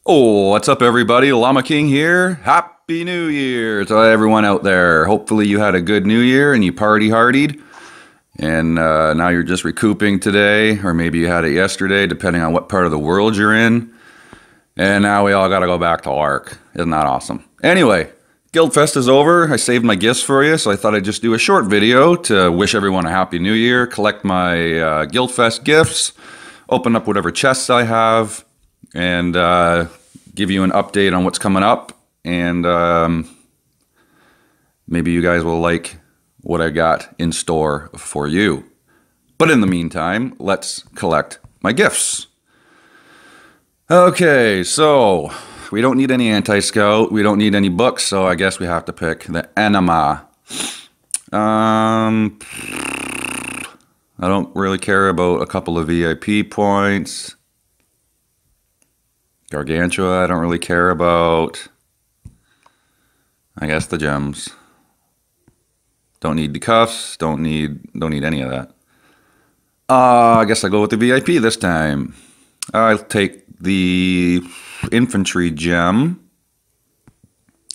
Oh, what's up, everybody? Llama King here. Happy New Year to everyone out there. Hopefully, you had a good New Year and you party hardied. And now you're just recouping today, or maybe you had it yesterday, depending on what part of the world you're in. And now we all got to go back to work. Isn't that awesome? Anyway, Guildfest is over. I saved my gifts for you, so I thought I'd just do a short video to wish everyone a Happy New Year, collect my Guildfest gifts, open up whatever chests I have, and give you an update on what's coming up. And maybe you guys will like what I got in store for you. But in the meantime, let's collect my gifts. Okay, so we don't need any anti-scout. We don't need any books, so I guess we have to pick the anima. I don't really care about a couple of VIP points. Gargantua, I don't really care about. I guess the gems. Don't need the cuffs. Don't need any of that. I guess I'll go with the VIP this time. I'll take the infantry gem.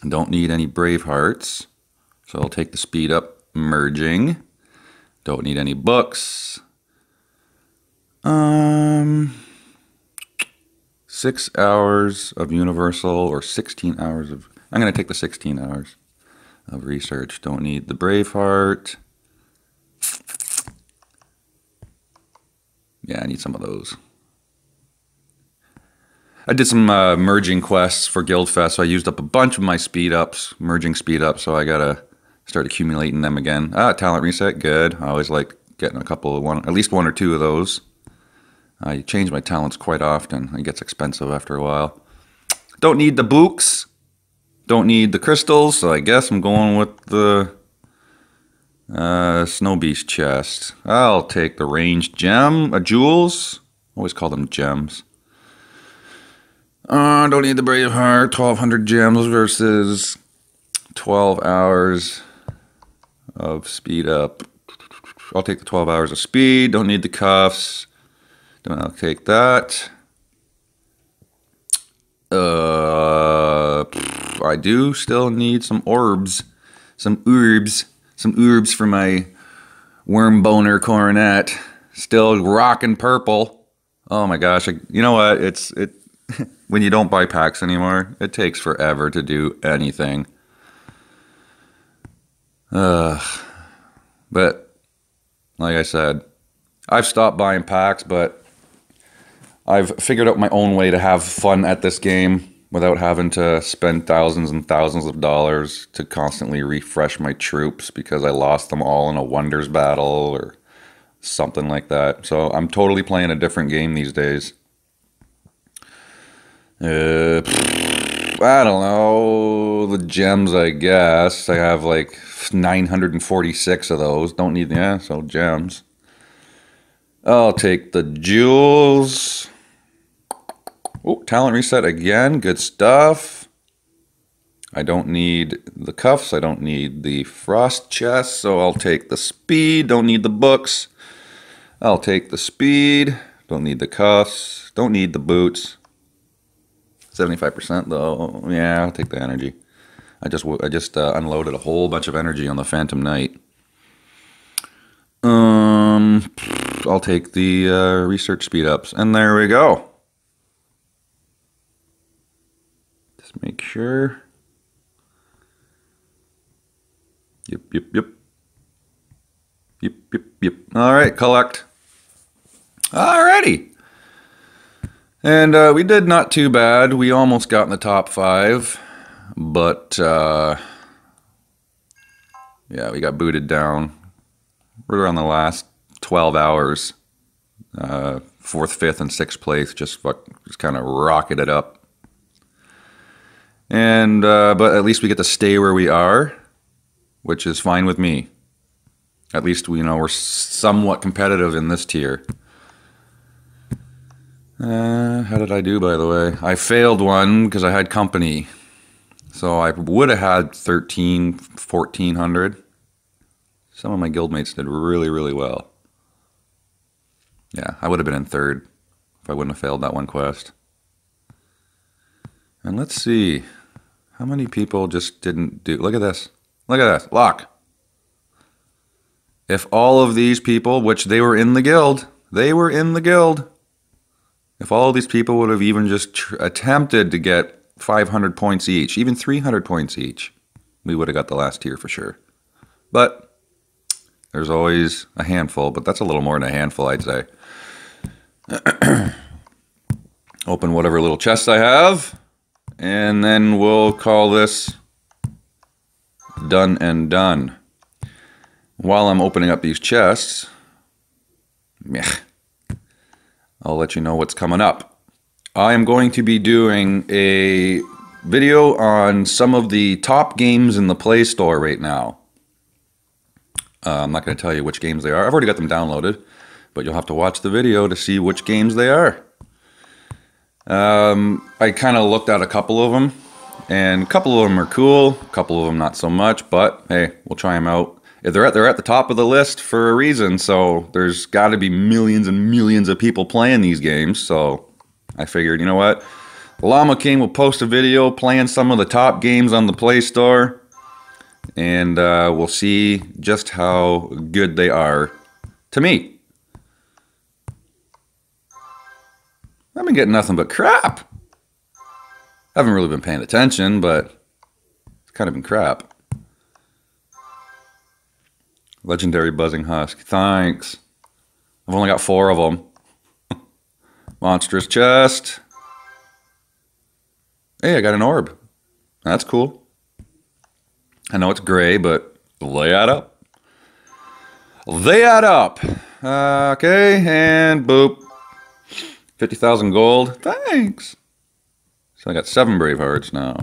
Don't need any brave hearts. So I'll take the speed up merging. Don't need any books. 6 hours of universal or 16 hours of... I'm going to take the 16 hours of research. Don't need the Braveheart. Yeah, I need some of those. I did some merging quests for Guildfest, so I used up a bunch of my speed ups, merging speed ups, so I got to start accumulating them again. Talent reset, good. I always like getting a couple of at least one or two of those. I change my talents quite often. It gets expensive after a while. Don't need the books. Don't need the crystals, so I guess I'm going with the Snow Beast chest. I'll take the ranged gem, jewels. Always call them gems. Don't need the Braveheart. 1,200 gems versus 12 hours of speed up. I'll take the 12 hours of speed. Don't need the cuffs. I'll take that. I do still need some orbs. Some orbs for my worm boner coronet. Still rocking purple. Oh my gosh. You know what? When you don't buy packs anymore, it takes forever to do anything. But like I said, I've stopped buying packs, but I've figured out my own way to have fun at this game without having to spend thousands and thousands of dollars to constantly refresh my troops because I lost them all in a Wonders battle or something like that. So I'm totally playing a different game these days. I don't know. The gems, I guess. I have like 946 of those. Don't need, yeah, so gems. I'll take the jewels. Oh, talent reset again. Good stuff. I don't need the cuffs. I don't need the frost chest. So I'll take the speed. Don't need the books. I'll take the speed. Don't need the cuffs. Don't need the boots. 75% though. Yeah, I'll take the energy. I just unloaded a whole bunch of energy on the Phantom Knight. I'll take the research speed ups, and there we go. Just make sure. Yep. All right, collect. Alrighty. And we did not too bad. We almost got in the top 5, but yeah, we got booted down. We're around the last 12 hours. 4th, 5th, and 6th place, just kind of rocketed up. And but at least we get to stay where we are, which is fine with me. At least we're somewhat competitive in this tier. How did I do, by the way? I failed one because I had company. So I would have had 1,400. Some of my guildmates did really, really well. Yeah, I would have been in 3rd if I wouldn't have failed that one quest. And let's see. How many people just didn't do... Look at this. Look at this. Lock. If all of these people, which they were in the guild, if all of these people would have even just attempted to get 500 points each, even 300 points each, we would have got the last tier for sure. But there's always a handful, but that's a little more than a handful, I'd say. Open whatever little chests I have, and then we'll call this done and done. While I'm opening up these chests, I'll let you know what's coming up. I am going to be doing a video on some of the top games in the Play Store right now. I'm not going to tell you which games they are. I've already got them downloaded, but you'll have to watch the video to see which games they are. I kind of looked at a couple of them, and a couple of them are cool, a couple of them not so much, but hey, we'll try them out. They're at the top of the list for a reason, so there's got to be millions and millions of people playing these games, so I figured, you know what? Llama King will post a video playing some of the top games on the Play Store, and we'll see just how good they are to me. I've been getting nothing but crap. I haven't really been paying attention, but it's kind of been crap. Legendary Buzzing Husk. Thanks. I've only got 4 of them. Monstrous Chest. Hey, I got an orb. That's cool. I know it's gray, but they add up. They add up. Okay, and boop. 50,000 gold. Thanks. So I got 7 Brave Hearts now.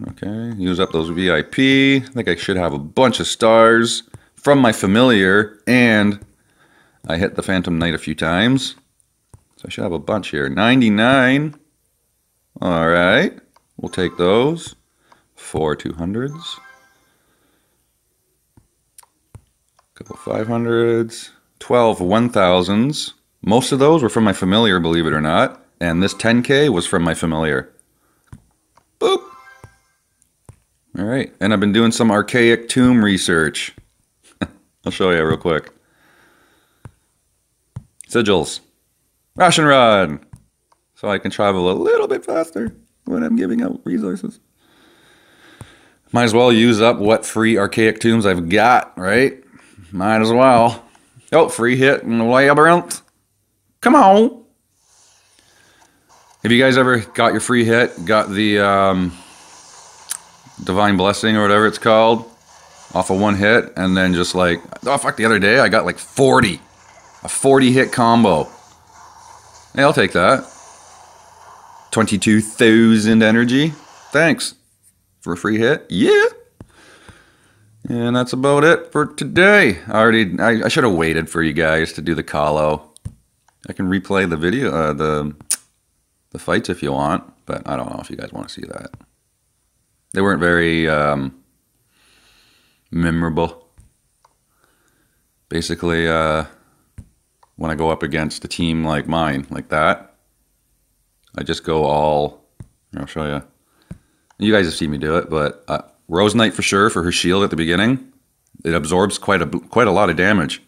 Okay, use up those VIP. I think I should have a bunch of stars from my familiar, and I hit the Phantom Knight a few times. So I should have a bunch here. 99. All right. We'll take those. 4 200s. Couple 500s. 12 1000s. Most of those were from my familiar, believe it or not. And this 10K was from my familiar. Boop. All right. And I've been doing some archaic tomb research. I'll show you real quick. Sigils. Ration Rod. So I can travel a little bit faster when I'm giving out resources. Might as well use up what free archaic tombs I've got, right? Might as well. Oh, free hit in the labyrinth. Come on. Have you guys ever got your free hit? Got the Divine Blessing or whatever it's called? Off of one hit, and then just like, oh fuck, the other day I got like 40. A 40 hit combo. Hey, I'll take that. 22,000 energy. Thanks. For a free hit. Yeah. And that's about it for today. I should have waited for you guys to do the call-out. I can replay the video, the fights if you want, but I don't know if you guys want to see that. They weren't very memorable. Basically, when I go up against a team like mine, like that, I just go all, I'll show you. You guys have seen me do it, but Rose Knight for sure, for her shield at the beginning, it absorbs quite a lot of damage.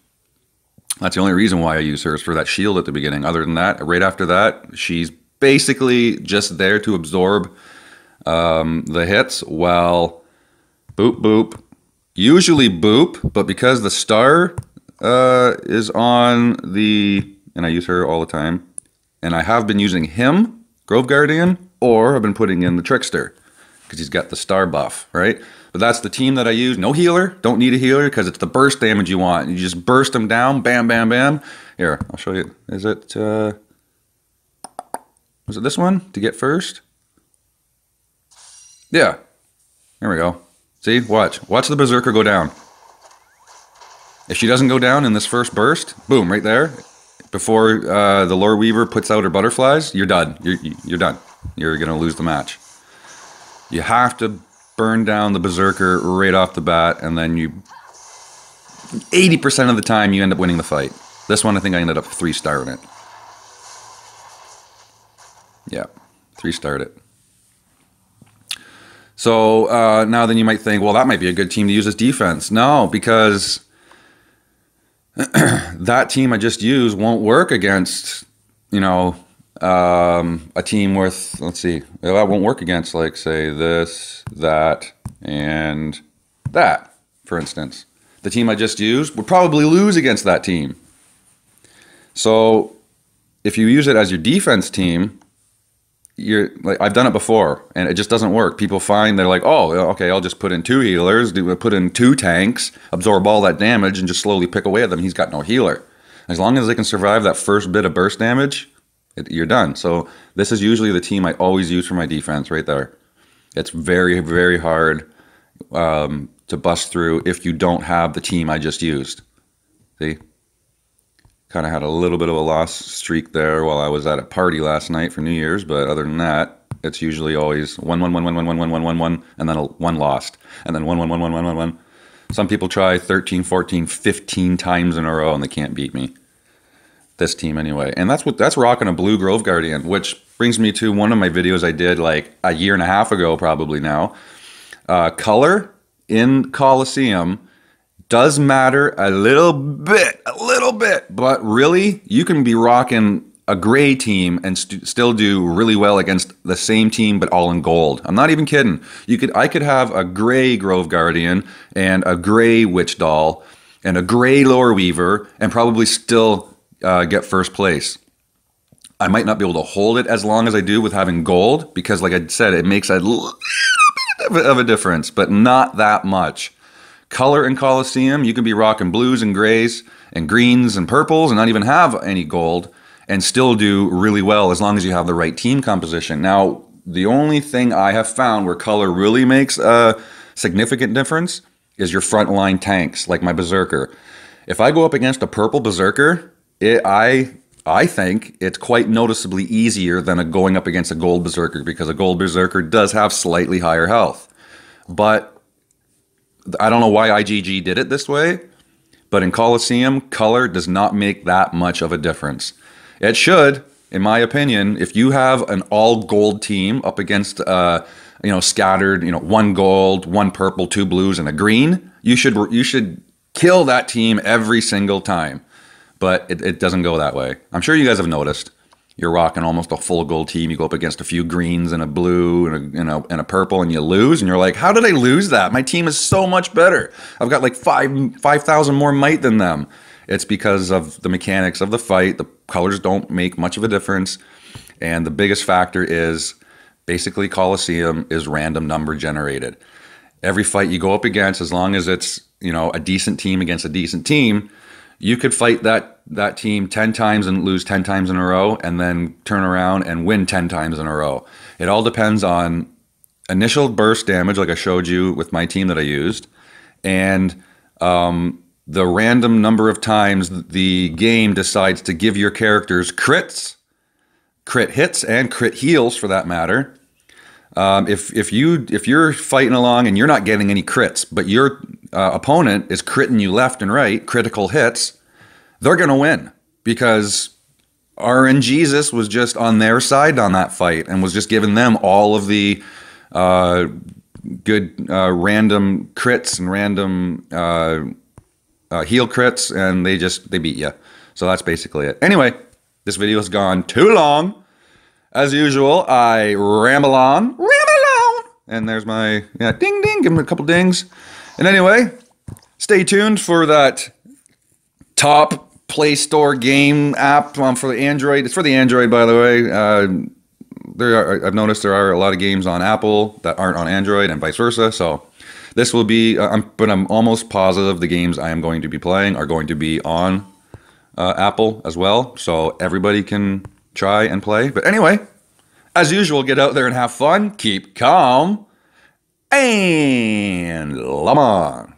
That's the only reason why I use her, is for that shield at the beginning. Other than that, right after that, she's basically just there to absorb the hits while boop, boop. Usually boop, but because the star is on the, and I use her all the time, and I have been using him, Grove Guardian, or I've been putting in the Trickster, because he's got the star buff, right? But that's the team that I use. No healer, don't need a healer, because it's the burst damage you want. You just burst them down, bam, bam, bam. Here, I'll show you. Is it, was it this one to get first? Yeah, there we go. See, watch the Berserker go down. If she doesn't go down in this first burst, boom, right there, before the Lore Weaver puts out her butterflies, you're done. You're done. You're gonna lose the match. You have to burn down the Berserker right off the bat, and then 80% of the time you end up winning the fight. This one, I think I ended up 3-starring it. Yeah, 3-starred it. So now then you might think, well, that might be a good team to use as defense. No, because that team I just used won't work against, you know, a team with, let's see, that won't work against, like, say, this, that, and that, for instance. The team I just used would probably lose against that team. So if you use it as your defense team, you're like, I've done it before and it just doesn't work. People find they're like, oh, okay, I'll just put in 2 healers, put in 2 tanks, absorb all that damage, and just slowly pick away at them. He's got no healer. As long as they can survive that first bit of burst damage, you're done. So this is usually the team I always use for my defense right there. It's very, very hard to bust through if you don't have the team I just used. See? Kind of had a little bit of a loss streak there while I was at a party last night for New Year's, but other than that, it's usually always 1, 1, 1, 1, 1, 1, 1, 1, 1, 1, and then 1 lost, and then 1, 1, 1, 1, 1, 1, 1. Some people try 13, 14, 15 times in a row and they can't beat me. This team anyway. And that's rocking a blue Grove Guardian, which brings me to one of my videos I did like a year and a half ago probably now. Color in Coliseum does matter a little bit, but really you can be rocking a gray team and still do really well against the same team but all in gold. I'm not even kidding. I could have a gray Grove Guardian and a gray Witch Doll and a gray Lore Weaver and probably still get first place. I might not be able to hold it as long as I do with having gold because, like I said, it makes a little bit of a difference, but not that much. Color in Coliseum, you can be rocking blues and grays and greens and purples and not even have any gold and still do really well as long as you have the right team composition. Now, the only thing I have found where color really makes a significant difference is your frontline tanks, like my Berserker. If I go up against a purple Berserker, I think it's quite noticeably easier than going up against a gold Berserker because a gold Berserker does have slightly higher health. But I don't know why IGG did it this way, but in Coliseum, color does not make that much of a difference. It should, in my opinion. If you have an all gold team up against, scattered, 1 gold, 1 purple, 2 blues, and a green, you should kill that team every single time. But it doesn't go that way. I'm sure you guys have noticed. You're rocking almost a full gold team. You go up against a few greens and a blue and a purple, and you lose. And you're like, how did I lose that? My team is so much better. I've got like 5,000 more might than them. It's because of the mechanics of the fight. The colors don't make much of a difference. And the biggest factor is basically Coliseum is random number generated. Every fight you go up against, as long as it's a decent team against a decent team, you could fight that team 10 times and lose 10 times in a row and then turn around and win 10 times in a row. It all depends on initial burst damage, like I showed you with my team that I used, and the random number of times the game decides to give your characters crits, crit hits, and crit heals for that matter. If you're fighting along and you're not getting any crits, but your opponent is critting you left and right, critical hits, they're going to win because RNGesus was just on their side on that fight and was just giving them all of the good random crits and random heal crits, and they beat you. So that's basically it. Anyway, this video has gone too long. As usual, I ramble on, and there's my, ding, ding, give him a couple dings. And anyway, stay tuned for that top Play Store game app for the Android. It's for the Android, by the way. I've noticed there are a lot of games on Apple that aren't on Android and vice versa. So this will be, but I'm almost positive the games I am going to be playing are going to be on Apple as well. So everybody can try and play. But anyway, as usual, get out there and have fun, keep calm, and lemon.